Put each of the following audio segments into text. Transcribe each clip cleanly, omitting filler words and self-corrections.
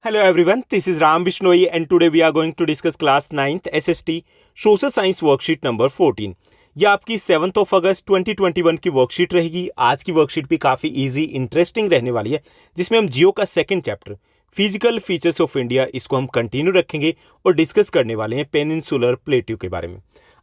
Hello everyone, this is Ram Bishnoi and today we are going to discuss class 9th SST Social Science worksheet number 14। यह आपकी 7th of August 2021 की worksheet रहेगी। आज की worksheet भी काफ़ी easy interesting रहने वाली है, जिसमें हम जियो का second chapter physical features of India इसको हम कंटिन्यू रखेंगे और डिस्कस करने वाले हैं पेनिनसुलर प्लेट्यू के बारे में।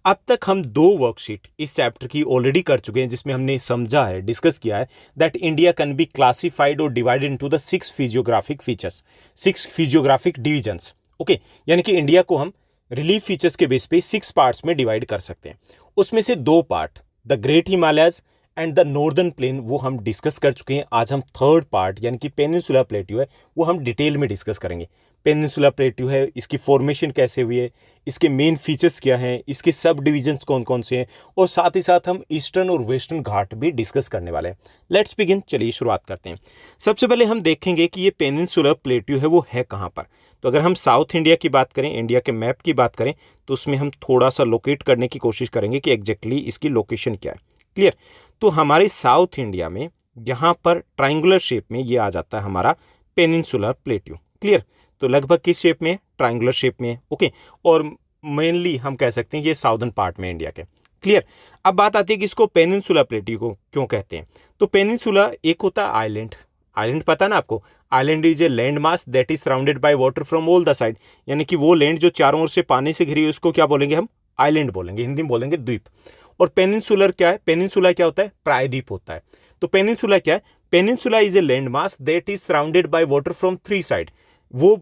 अब तक हम 2 वर्कशीट इस चैप्टर की ऑलरेडी कर चुके हैं, जिसमें हमने समझा है, डिस्कस किया है that India can be classified और divided into the 6 physiographic features, 6 physiographic divisions. Okay, यानी कि इंडिया को हम रिलीफ फीचर्स के बेस पे 6 पार्ट्स में डिवाइड कर सकते हैं। उसमें से 2 part the great Himalayas and the northern plain वो हम डिस्कस कर चुके हैं। आज हम थर्ड पार्ट यानी कि पेनिनसुला प्लेट्यू है वो हम डिटेल में डिस्कस करेंगे। पेनिनसुला प्लेट्यू है, इसकी फॉर्मेशन कैसे हुई है, इसके मेन फीचर्स क्या हैं, इसके सब डिविजन्स कौन कौन से हैं, और साथ ही साथ हम ईस्टर्न और वेस्टर्न घाट भी डिस्कस करने वाले हैं। लेट्स बिगिन, चलिए शुरुआत करते हैं। सबसे पहले हम देखेंगे कि ये पेनिनसुला प्लेट्यू है वो है कहाँ पर। तो अगर हम साउथ इंडिया की बात करें, इंडिया के मैप की बात करें, तो उसमें हम थोड़ा सा लोकेट करने की कोशिश करेंगे कि एग्जैक्टली इसकी लोकेशन क्या है। क्लियर? तो हमारे साउथ इंडिया में यहाँ पर ट्राइंगुलर शेप में ये आ जाता है हमारा पेनिनसुलर प्लेट्यू। क्लियर? तो लगभग किस शेप में? ट्राइंगुलर शेप में। ओके, और मेनली हम कह सकते हैं ये साउदर्न पार्ट में इंडिया के। क्लियर? अब बात आती है कि इसको पेनिनसुला प्लेट्यू को क्यों कहते हैं। तो पेनिनसुला एक होता है आइलैंड। आइलैंड पता ना आपको? Island is a land mass that is surrounded by water from all the side, यानी कि वो लैंड जो चारों ओर से पानी से घिरी है उसको क्या बोलेंगे हम? आइलैंड बोलेंगे, हिंदी में बोलेंगे द्वीप। और पेनिनसुलर क्या है? पेनिनसुला क्या होता है? प्रायद्वीप होता है। तो पेनिनसुला क्या है? Peninsula is a land mass that is surrounded by water from 3 side. वो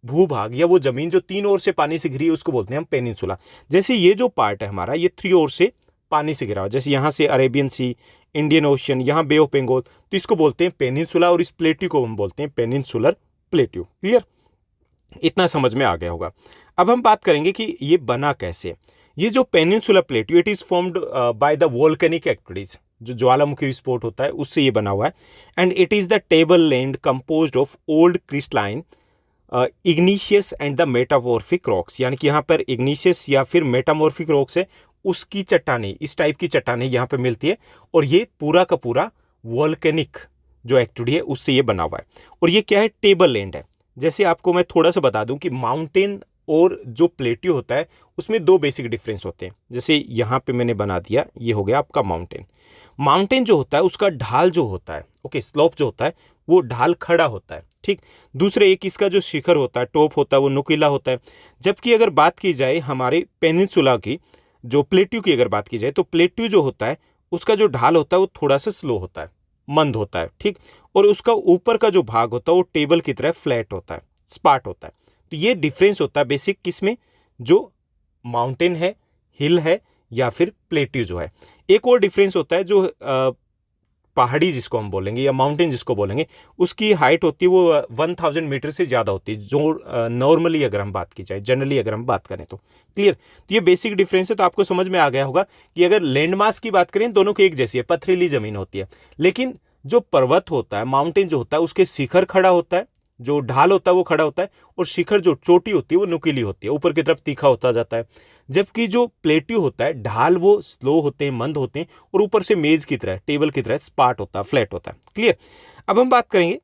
भूभाग या वो जमीन जो 3 ओर से पानी से घिरी है उसको बोलते हैं हम पेनिनसुला। जैसे ये जो पार्ट है हमारा, ये 3 ओर से पानी से घिरा हुआ, जैसे यहाँ से अरेबियन सी, इंडियन ओशन, यहाँ बे ऑफ बंगाल, तो इसको बोलते हैं पेनिनसुला और इस प्लेट्यू को हम बोलते हैं पेनिनसुलर प्लेट्यू। क्लियर? इतना समझ में आ गया होगा। अब हम बात करेंगे कि ये बना कैसे। ये जो peninsular plateau it is formed by the volcanic activities, जो ज्वालामुखी विस्फोट होता है उससे ये बना हुआ है। And it is the table land composed of old crystalline igneous and the metamorphic rocks, यानी कि यहाँ पर इग्निशियस या फिर मेटामॉर्फिक रॉक्स है, उसकी चट्टानें, इस टाइप की चट्टानें यहाँ पे मिलती है। और ये पूरा का पूरा वोल्केनिक जो एक्टिविटी है उससे ये बना हुआ है। और ये क्या है? टेबल लैंड है। जैसे आपको मैं थोड़ा सा बता दूं कि माउंटेन और जो प्लेट्यू होता है उसमें 2 बेसिक डिफरेंस होते हैं। जैसे यहाँ पे मैंने बना दिया, ये हो गया आपका माउंटेन। माउंटेन जो होता है उसका ढाल जो होता है, ओके, स्लोप जो होता है वो ढाल खड़ा होता है। ठीक। दूसरे एक इसका जो शिखर होता है, टॉप होता है, वो नुकीला होता है। जबकि अगर बात की जाए हमारे पेनिनसुला की, जो प्लेट्यू की अगर बात की जाए, तो प्लेट्यू जो होता है उसका जो ढाल होता है वो थोड़ा सा स्लो होता है, मंद होता है। ठीक। और उसका ऊपर का जो भाग होता है वो टेबल की तरह फ्लैट होता है, स्पाट होता है। तो ये डिफरेंस होता है बेसिक किसमें, जो माउंटेन है, हिल है, या फिर प्लेट्यू जो है। एक और डिफरेंस होता है जो पहाड़ी जिसको हम बोलेंगे या माउंटेन जिसको बोलेंगे, उसकी हाइट होती है वो 1000 मीटर से ज़्यादा होती है, जो नॉर्मली अगर हम बात की जाए, जनरली अगर हम बात करें तो। क्लियर? तो ये बेसिक डिफरेंस है। तो आपको समझ में आ गया होगा कि अगर लैंड मास की बात करें दोनों की एक जैसी है, पथरीली ज़मीन होती है। लेकिन जो पर्वत होता है, माउंटेन जो होता है, उसके शिखर खड़ा होता है, जो ढाल होता है वो खड़ा होता है, और शिखर जो चोटी होती है वो नुकीली होती है, ऊपर की तरफ तीखा होता जाता है। जबकि जो प्लेट्यू होता है, ढाल वो स्लो होते हैं, मंद होते हैं, और ऊपर से मेज की तरह, टेबल की तरह स्पाट होता है, फ्लैट होता है। क्लियर? अब हम बात करेंगे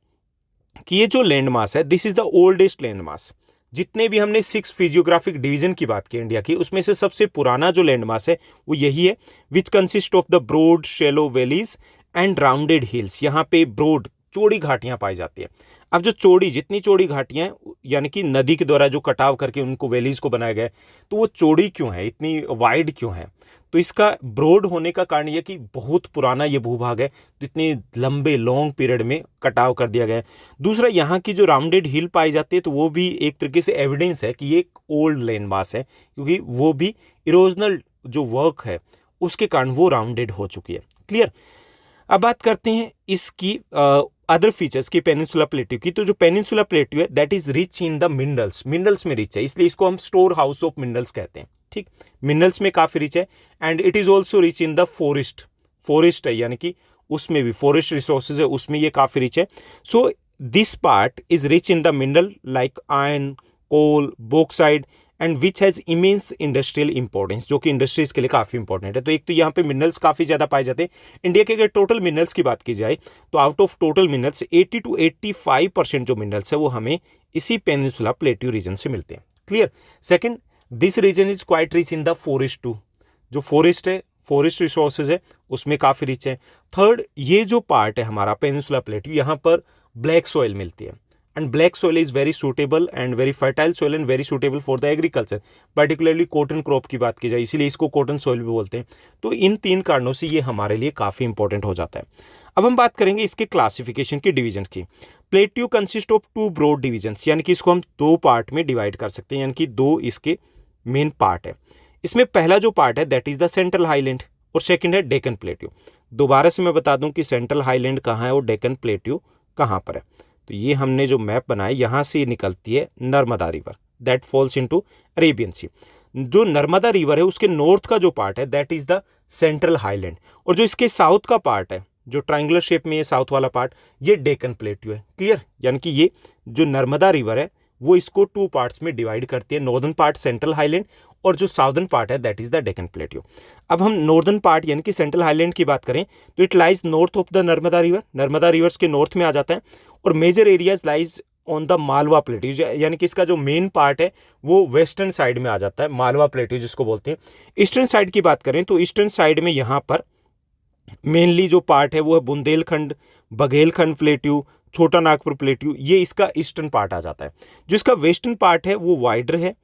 कि ये जो लैंड मास है, this is the oldest land mass. जितने भी हमने 6 फिजियोग्राफिक डिवीजन की बात की इंडिया की, उसमें से सबसे पुराना जो लैंड मास है वो यही है, which consist of the broad shallow valleys and rounded hills. यहाँ पे ब्रॉड, चौड़ी घाटियां पाई जाती है। अब जो चौड़ी, जितनी चौड़ी घाटियां हैं, यानी कि नदी के द्वारा जो कटाव करके उनको वैलीज को बनाया गया है, तो वो चौड़ी क्यों है, इतनी वाइड क्यों है? तो इसका ब्रॉड होने का कारण यह कि बहुत पुराना ये भूभाग है, तो इतने लंबे लॉन्ग पीरियड में कटाव कर दिया गया है। दूसरा, यहाँ की जो राउंडेड हिल पाई जाती है, तो वो भी एक तरीके से एविडेंस है कि ये एक ओल्ड लैंड मास है, क्योंकि वो भी इरोजनल जो वर्क है उसके कारण वो राउंडेड हो चुकी है। क्लियर? अब बात करते हैं इसकी अदर फीचर्स की, पेनिनसुला प्लेट्यू की। तो जो पेनिनसुला प्लेट्यू है that is rich in the minerals, minerals में रिच है, इसलिए इसको हम स्टोर हाउस ऑफ मिनरल्स कहते हैं। ठीक। मिनरल्स में काफी रिच है। And it is also rich in the forest, forest है, यानी कि उसमें भी फॉरेस्ट रिसोर्सेज है, उसमें ये काफी रिच है। So this part is rich in the mineral like iron, coal, bauxite and which has immense industrial importance, जो कि इंडस्ट्रीज के लिए काफ़ी इंपॉर्टेंट है। तो एक तो यहाँ पे मिनरल्स काफ़ी ज़्यादा पाए जाते हैं। इंडिया के अगर टोटल मिनरल्स की बात की जाए तो out of total minerals 80 to 85% जो मिनरल्स है वो हमें इसी पेनिनसुला प्लेट्यू रीजन से मिलते हैं। Clear. Second, this region is quite rich in the forest too, जो फॉरेस्ट है, फॉरेस्ट रिसोर्सेज है, उसमें काफ़ी रिच है। थर्ड, ये जो पार्ट है हमारा पेनिनसुला प्लेट्यू, यहाँ पर ब्लैक सॉइल मिलती है and black soil is very suitable and very fertile soil and very suitable for the agriculture, particularly cotton crop की बात की जाए, इसीलिए इसको कॉटन सॉइल भी बोलते हैं। तो इन 3 कारणों से ये हमारे लिए काफ़ी इंपॉर्टेंट हो जाता है। अब हम बात करेंगे इसके क्लासिफिकेशन की, डिवीजन की। Plateau consist of 2 broad divisions, यानी कि इसको हम 2 पार्ट में डिवाइड कर सकते हैं, यानी कि 2 इसके मेन पार्ट है। इसमें पहला जो पार्ट है that is the central highland और सेकंड है डेक्कन प्लेट्यू। दोबारा से मैं बता दूं कि सेंट्रल हाईलैंड कहाँ है और डेक्कन प्लेट्यू कहाँ पर है। तो ये हमने जो मैप बनाया, यहाँ से निकलती है Narmada river that falls into Arabian sea. जो नर्मदा रिवर है उसके नॉर्थ का जो पार्ट है that is the central highland, और जो इसके साउथ का पार्ट है, जो ट्रायंगुलर शेप में ये साउथ वाला पार्ट, ये डेक्कन प्लेट्यू है। क्लियर। यानी कि ये जो नर्मदा रिवर है वो इसको 2 पार्ट्स में डिवाइड करती है, नॉर्दर्न पार्ट सेंट्रल हाईलैंड और जो साउदर्न पार्ट है that is the Deccan plateau. अब हम नॉर्दर्न पार्ट यानी कि सेंट्रल हाईलैंड की बात करें तो it lies north of the Narmada river, Narmada rivers के नॉर्थ में आ जाता है, और major areas lies on the Malwa plateau, यानी कि इसका जो मेन पार्ट है वो वेस्टर्न साइड में आ जाता है, मालवा प्लेट्यू जिसको बोलते हैं। ईस्टर्न साइड की बात करें तो ईस्टर्न साइड में यहाँ पर मेनली जो पार्ट है वो है बुंदेलखंड, बघेलखंड प्लेट्यू, छोटा नागपुर प्लेट्यू, ये इसका ईस्टर्न पार्ट आ जाता है। जो इसका वेस्टर्न पार्ट है वो वाइडर है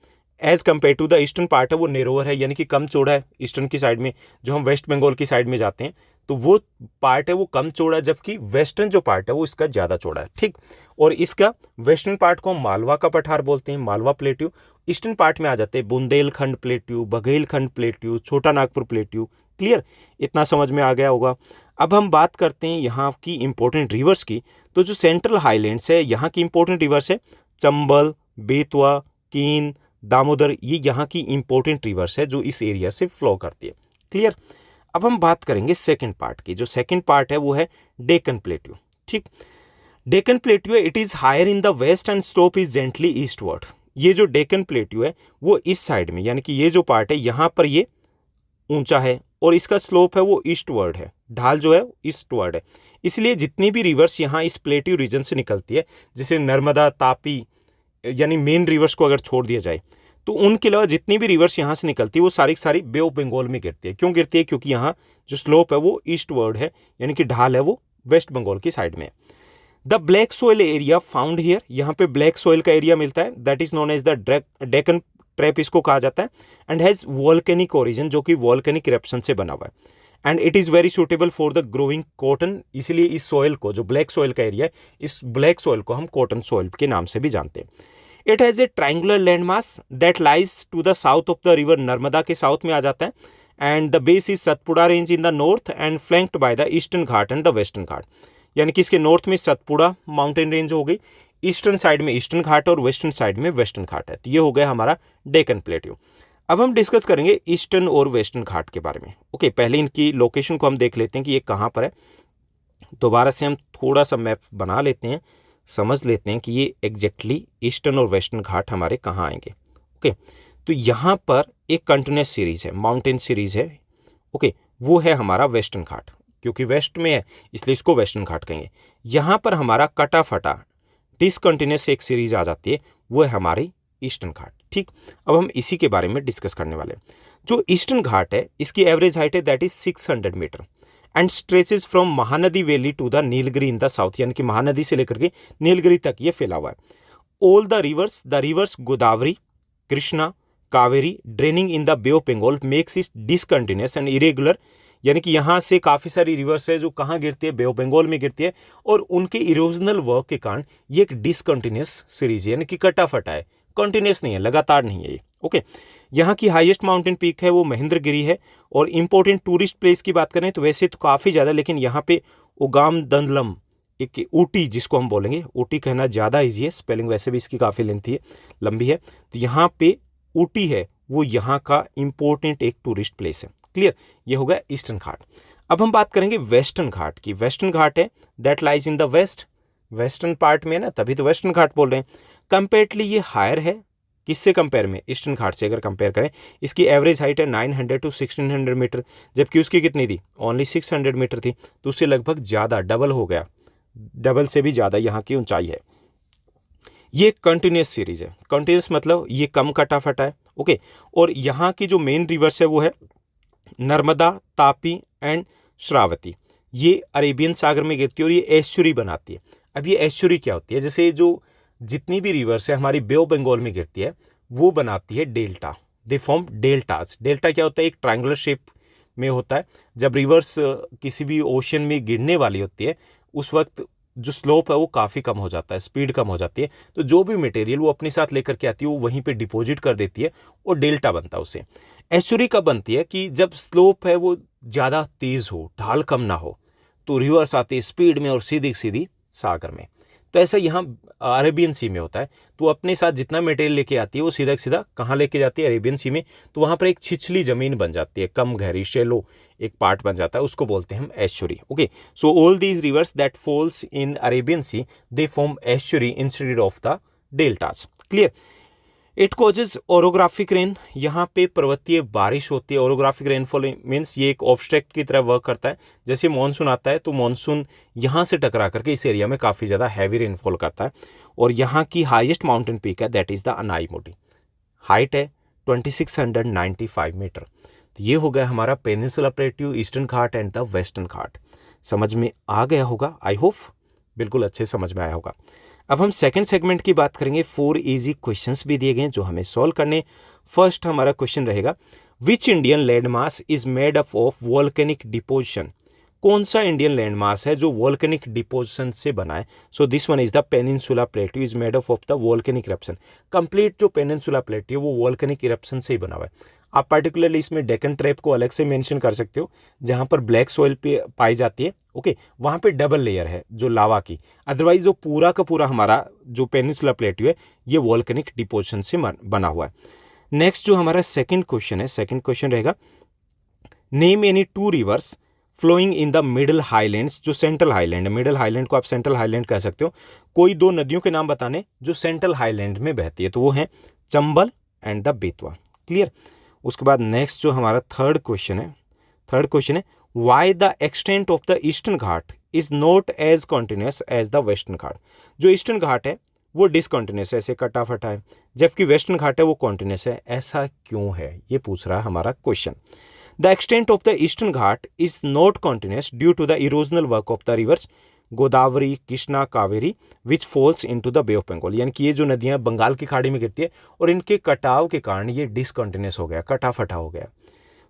as compare to the eastern part है वो नेरोवर है, यानी कि कम चौड़ा है ईस्टर्न की साइड में। जो हम वेस्ट बंगाल की साइड में जाते हैं तो वो पार्ट है वो कम चौड़ा है, जबकि वेस्टर्न जो पार्ट है वो इसका ज़्यादा चौड़ा है। ठीक। और इसका वेस्टर्न पार्ट को हम मालवा का पठार बोलते हैं, मालवा प्लेट्यू। ईस्टर्न पार्ट में आ जाते हैं बुंदेलखंड प्लेट्यू, बघेलखंड प्लेट्यू, छोटा नागपुर प्लेट्यू। क्लियर। इतना समझ में आ गया होगा। अब हम बात करते हैं यहाँ की इंपॉर्टेंट रिवर्स की। तो जो सेंट्रल हाईलैंड्स है यहाँ की इंपॉर्टेंट रिवर्स है चंबल, बेतवा, कीन, दामोदर, ये यहाँ की इंपॉर्टेंट रिवर्स है जो इस एरिया से फ्लो करती है। क्लियर। अब हम बात करेंगे सेकंड पार्ट की। जो सेकंड पार्ट है वो है डेक्कन प्लेट्यू। ठीक। डेक्कन प्लेट्यू है, it is higher in the west and slope is gently eastward. ये जो डेक्कन प्लेट्यू है वो इस साइड में, यानी कि ये जो पार्ट है यहाँ पर ये ऊंचा है और इसका स्लोप है वो ईस्टवर्ड है, ढाल जो है ईस्टवर्ड है। इसलिए जितनी भी रिवर्स यहाँ इस प्लेट्यू रीजन से निकलती है, जैसे नर्मदा, तापी, यानी मेन रिवर्स को अगर छोड़ दिया जाए तो उनके अलावा जितनी भी रिवर्स यहाँ से निकलती है वो सारी सारी बे ऑफ बंगाल में गिरती है। क्यों गिरती है? क्योंकि यहाँ जो स्लोप है वो ईस्टवर्ड है, यानी कि ढाल है वो वेस्ट बंगाल की साइड में है। The black soil area found here, यहाँ पे ब्लैक सोइल का एरिया मिलता है, that is known as the Deccan trap इसको कहा जाता है, एंड हैज़ वॉल्केनिक ओरिजिन, जो कि वॉल्केनिक इरप्शन से बना हुआ है, and it is very suitable for the growing cotton. इसलिए इस सॉइल को, जो ब्लैक सॉइल का एरिया है, इस ब्लैक सॉइल को हम कॉटन सॉइल के नाम से भी जानते हैं। It has a triangular land mass that lies to the south of the river, Narmada के साउथ में आ जाता है, and the base is Satpura range in the north and flanked by the eastern Ghat and the western Ghat. यानी कि इसके north में Satpura mountain range हो गई, ईस्टर्न साइड में ईस्टर्न घाट और वेस्टर्न साइड में वेस्टर्न घाट है। तो ये हो गया हमारा डेक्कन प्लेट्यू। अब हम डिस्कस करेंगे ईस्टर्न और वेस्टर्न घाट के बारे में। ओके, पहले इनकी लोकेशन को हम देख लेते हैं कि ये कहाँ पर है। दोबारा से हम थोड़ा सा मैप बना लेते हैं, समझ लेते हैं कि ये एग्जैक्टली ईस्टर्न और वेस्टर्न घाट हमारे कहाँ आएंगे। ओके, तो यहाँ पर एक कंटिन्यूस सीरीज है, माउंटेन सीरीज है। ओके, वो है हमारा वेस्टर्न घाट, क्योंकि वेस्ट में है इसलिए इसको वेस्टर्न घाट कहेंगे। यहाँ पर हमारा कटा फटा डिसकंटिन्यूस एक सीरीज आ जाती है, वो है हमारी ईस्टर्न घाट। ठीक, अब हम इसी के बारे में डिस्कस करने वाले हैं। जो ईस्टर्न घाट है इसकी एवरेज हाइट है that is 600 metre and stretches from Mahanadi valley to the Nilgiri in the south, यानी कि महानदी से लेकर के नीलगिरी तक ये फैला हुआ है। All the rivers Godavari, Krishna, Kaveri draining in the Bay of Bengal makes it discontinuous and irregular, यानी कि यहाँ से काफ़ी सारी रिवर्स है जो कहाँ गिरती है, बे ऑफ बंगाल में गिरती है, और उनके इरोजनल वर्क के कारण ये एक डिसकंटिन्यूस सीरीज है, यानी कि कटा फटा है, कंटिन्यूस नहीं है, लगातार नहीं है ये। ओके, यहाँ की हाईएस्ट माउंटेन पीक है वो महेंद्रगिरी है। और इंपॉर्टेंट टूरिस्ट प्लेस की बात करें तो वैसे तो काफ़ी ज़्यादा, लेकिन यहाँ पे उगाम दंदलम, एक ऊटी जिसको हम बोलेंगे, ऊटी कहना ज़्यादा ईजी है, स्पेलिंग वैसे भी इसकी काफ़ी लेंथी है, लंबी है, तो यहाँ पे ऊटी है वो यहाँ का इंपॉर्टेंट एक टूरिस्ट प्लेस है। क्लियर, ये हो गया ईस्टर्न घाट। अब हम बात करेंगे वेस्टर्न घाट की। वेस्टर्न घाट है that lies in the west, western part में ना, तभी तो वेस्टर्न घाट बोल रहे हैं। कंपेरेटली ये हायर है किससे कंपेयर में, ईस्टर्न घाट से अगर कंपेयर करें, इसकी एवरेज हाइट है 900 to 1600 मीटर, जबकि उसकी कितनी थी, ओनली 600 मीटर थी। तो उससे लगभग ज़्यादा डबल हो गया, डबल से भी ज़्यादा यहाँ की ऊंचाई है। ये कंटिन्यूस सीरीज है, कंटिन्यूस मतलब ये कम कटा फटा है, ओके। और यहाँ की जो मेन रिवर्स है वो है नर्मदा, तापी एंड श्रावती। ये अरेबियन सागर में गिरती है और ये एस्चुरी बनाती है। अब ये एस्चुरी क्या होती है, जैसे जो जितनी भी रिवर्स है हमारी बे ऑफ बंगाल में गिरती है वो बनाती है delta, they form deltas. Delta क्या होता है, एक ट्रायंगुलर शेप में होता है। जब रिवर्स किसी भी ओशन में गिरने वाली होती है उस वक्त जो स्लोप है वो काफ़ी कम हो जाता है, स्पीड कम हो जाती है, तो जो भी मटेरियल वो अपने साथ लेकर के आती है वो वहीं पे डिपॉजिट कर देती है और डेल्टा बनता है उसे। एस्चुरी कब बनती है कि जब स्लोप है वो ज़्यादा तेज़ हो, ढाल कम ना हो, तो रिवर्स आती है स्पीड में और सीधी सीधी सागर में। तो ऐसा यहाँ अरेबियन सी में होता है। तो अपने साथ जितना मटेरियल लेके आती है वो सीधा सीधा कहाँ लेके जाती है, अरेबियन सी में। तो वहाँ पर एक छिछली ज़मीन बन जाती है, कम गहरी शेलो एक पार्ट बन जाता है, उसको बोलते हैं हम estuary, okay. So all these rivers that falls in Arabian Sea they form estuary instead of the deltas, clear. It causes orographic rain, यहाँ पे पर्वतीय बारिश होती है। ओरोग्राफिक रेनफॉल मीन्स ये एक ऑब्स्ट्रैक्ट की तरह वर्क करता है। जैसे मानसून आता है तो मानसून यहाँ से टकरा करके इस एरिया में काफ़ी ज़्यादा हैवी रेनफॉल करता है। और यहाँ की हाईएस्ट माउंटेन पीक है that is the Anamudi, height है 2695 मीटर। तो ये हो गया हमारा peninsula plateau, eastern Ghat and the western Ghat. समझ में आ गया होगा, आई होप बिल्कुल अच्छे समझ में आया होगा। अब हम सेकंड सेगमेंट की बात करेंगे। 4 इजी क्वेश्चंस भी दिए गए हैं जो हमें सॉल्व करने। फर्स्ट हमारा क्वेश्चन रहेगा, which Indian landmass is made up of volcanic deposition. कौन सा इंडियन लैंडमास है जो वॉल्केनिक डिपोजिशन से बना है। So this one is the peninsula plateau is made up of the volcanic eruption. Complete जो पेनिनसुला प्लेट्यू है वो वॉल्केनिक इरप्शन से ही बना हुआ है। आप पर्टिकुलरली इसमें डेक्कन ट्रैप को अलग से मेंशन कर सकते हो, जहां पर ब्लैक सॉइल पे पाई जाती है, ओके। वहां पे डबल लेयर है जो लावा की। अदरवाइज जो पूरा का पूरा हमारा जो पेनिनसुला प्लेट्यू है ये वॉल्केनिक डिपोजिशन से बना हुआ है। नेक्स्ट जो हमारा सेकंड क्वेश्चन है, सेकंड क्वेश्चन रहेगा, name any 2 rivers flowing in the middle highlands. जो सेंट्रल हाईलैंड है, मिडल हाईलैंड को आप सेंट्रल हाईलैंड कह सकते हो। कोई 2 नदियों के नाम बताने जो सेंट्रल हाईलैंड में बहती है, तो वो है Chambal and the Betwa, clear. उसके बाद नेक्स्ट जो हमारा थर्ड क्वेश्चन है, why the extent of the eastern Ghat is not as continuous as the western Ghat. जो ईस्टर्न घाट है वो डिसकॉन्टिन्यूस है, ऐसे कटा फटा है, जबकि वेस्टर्न घाट है वो कॉन्टिन्यूस है। ऐसा क्यों है, ये पूछ रहा है हमारा question. The extent of the eastern Ghat is not continuous due to the erosional work of the rivers Godavari, Krishna, Kaveri which falls into the Bay of Bengal. यानी कि ये जो नदियां बंगाल की खाड़ी में गिरती है और इनके कटाव के कारण ये डिसकंटिन्यूस हो गया, कटा फटा हो गया।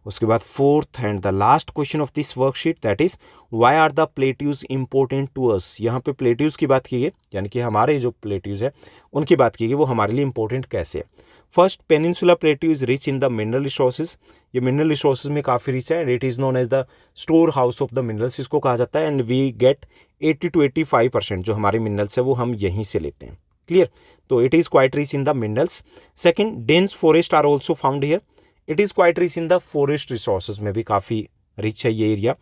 उसके बाद fourth and the last question of this worksheet that is why are the plateaus important to us. यहाँ पे प्लेट्यूज की बात की गई, यानी कि हमारे जो प्लेट्यूज है उनकी बात की गई, वो हमारे लिए इंपॉर्टेंट कैसे है। First, peninsula plateau is rich in the mineral resources. ये मिनरल रिसोर्सेज में काफ़ी रिच है and it is known as the store house of the minerals, इसको कहा जाता है। एंड वी गेट 80 to 85% जो हमारे मिनरल्स है वो हम यहीं से लेते हैं, क्लियर। तो it is quite rich in the minerals. Second, dense forest are also found here, it is quite rich in the forest resources में भी काफ़ी रिच है ये एरिया।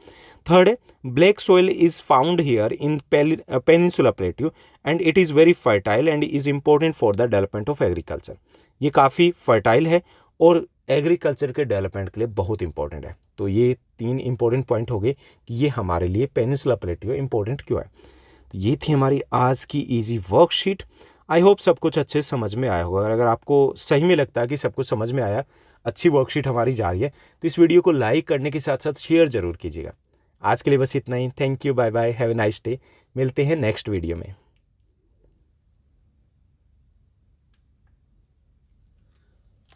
थर्ड है, black soil is found here in peninsula plateau and it is very fertile and is important for the development of agriculture. ये काफ़ी fertile है और एग्रीकल्चर के डेवलपमेंट के लिए बहुत इंपॉर्टेंट है। तो ये 3 इंपॉर्टेंट पॉइंट हो गए कि ये हमारे लिए पेनिनसुला प्लेट्यू इंपॉर्टेंट क्यों है। तो ये थी हमारी आज की इजी वर्कशीट। आई होप सब कुछ अच्छे से समझ में आया होगा। अगर आपको सही में लगता है कि सब कुछ समझ में आया, अच्छी वर्कशीट हमारी जा रही है, तो इस वीडियो को लाइक करने के साथ साथ शेयर जरूर कीजिएगा। आज के लिए बस इतना ही। Thank you, bye bye, have a nice day. मिलते हैं नेक्स्ट वीडियो में।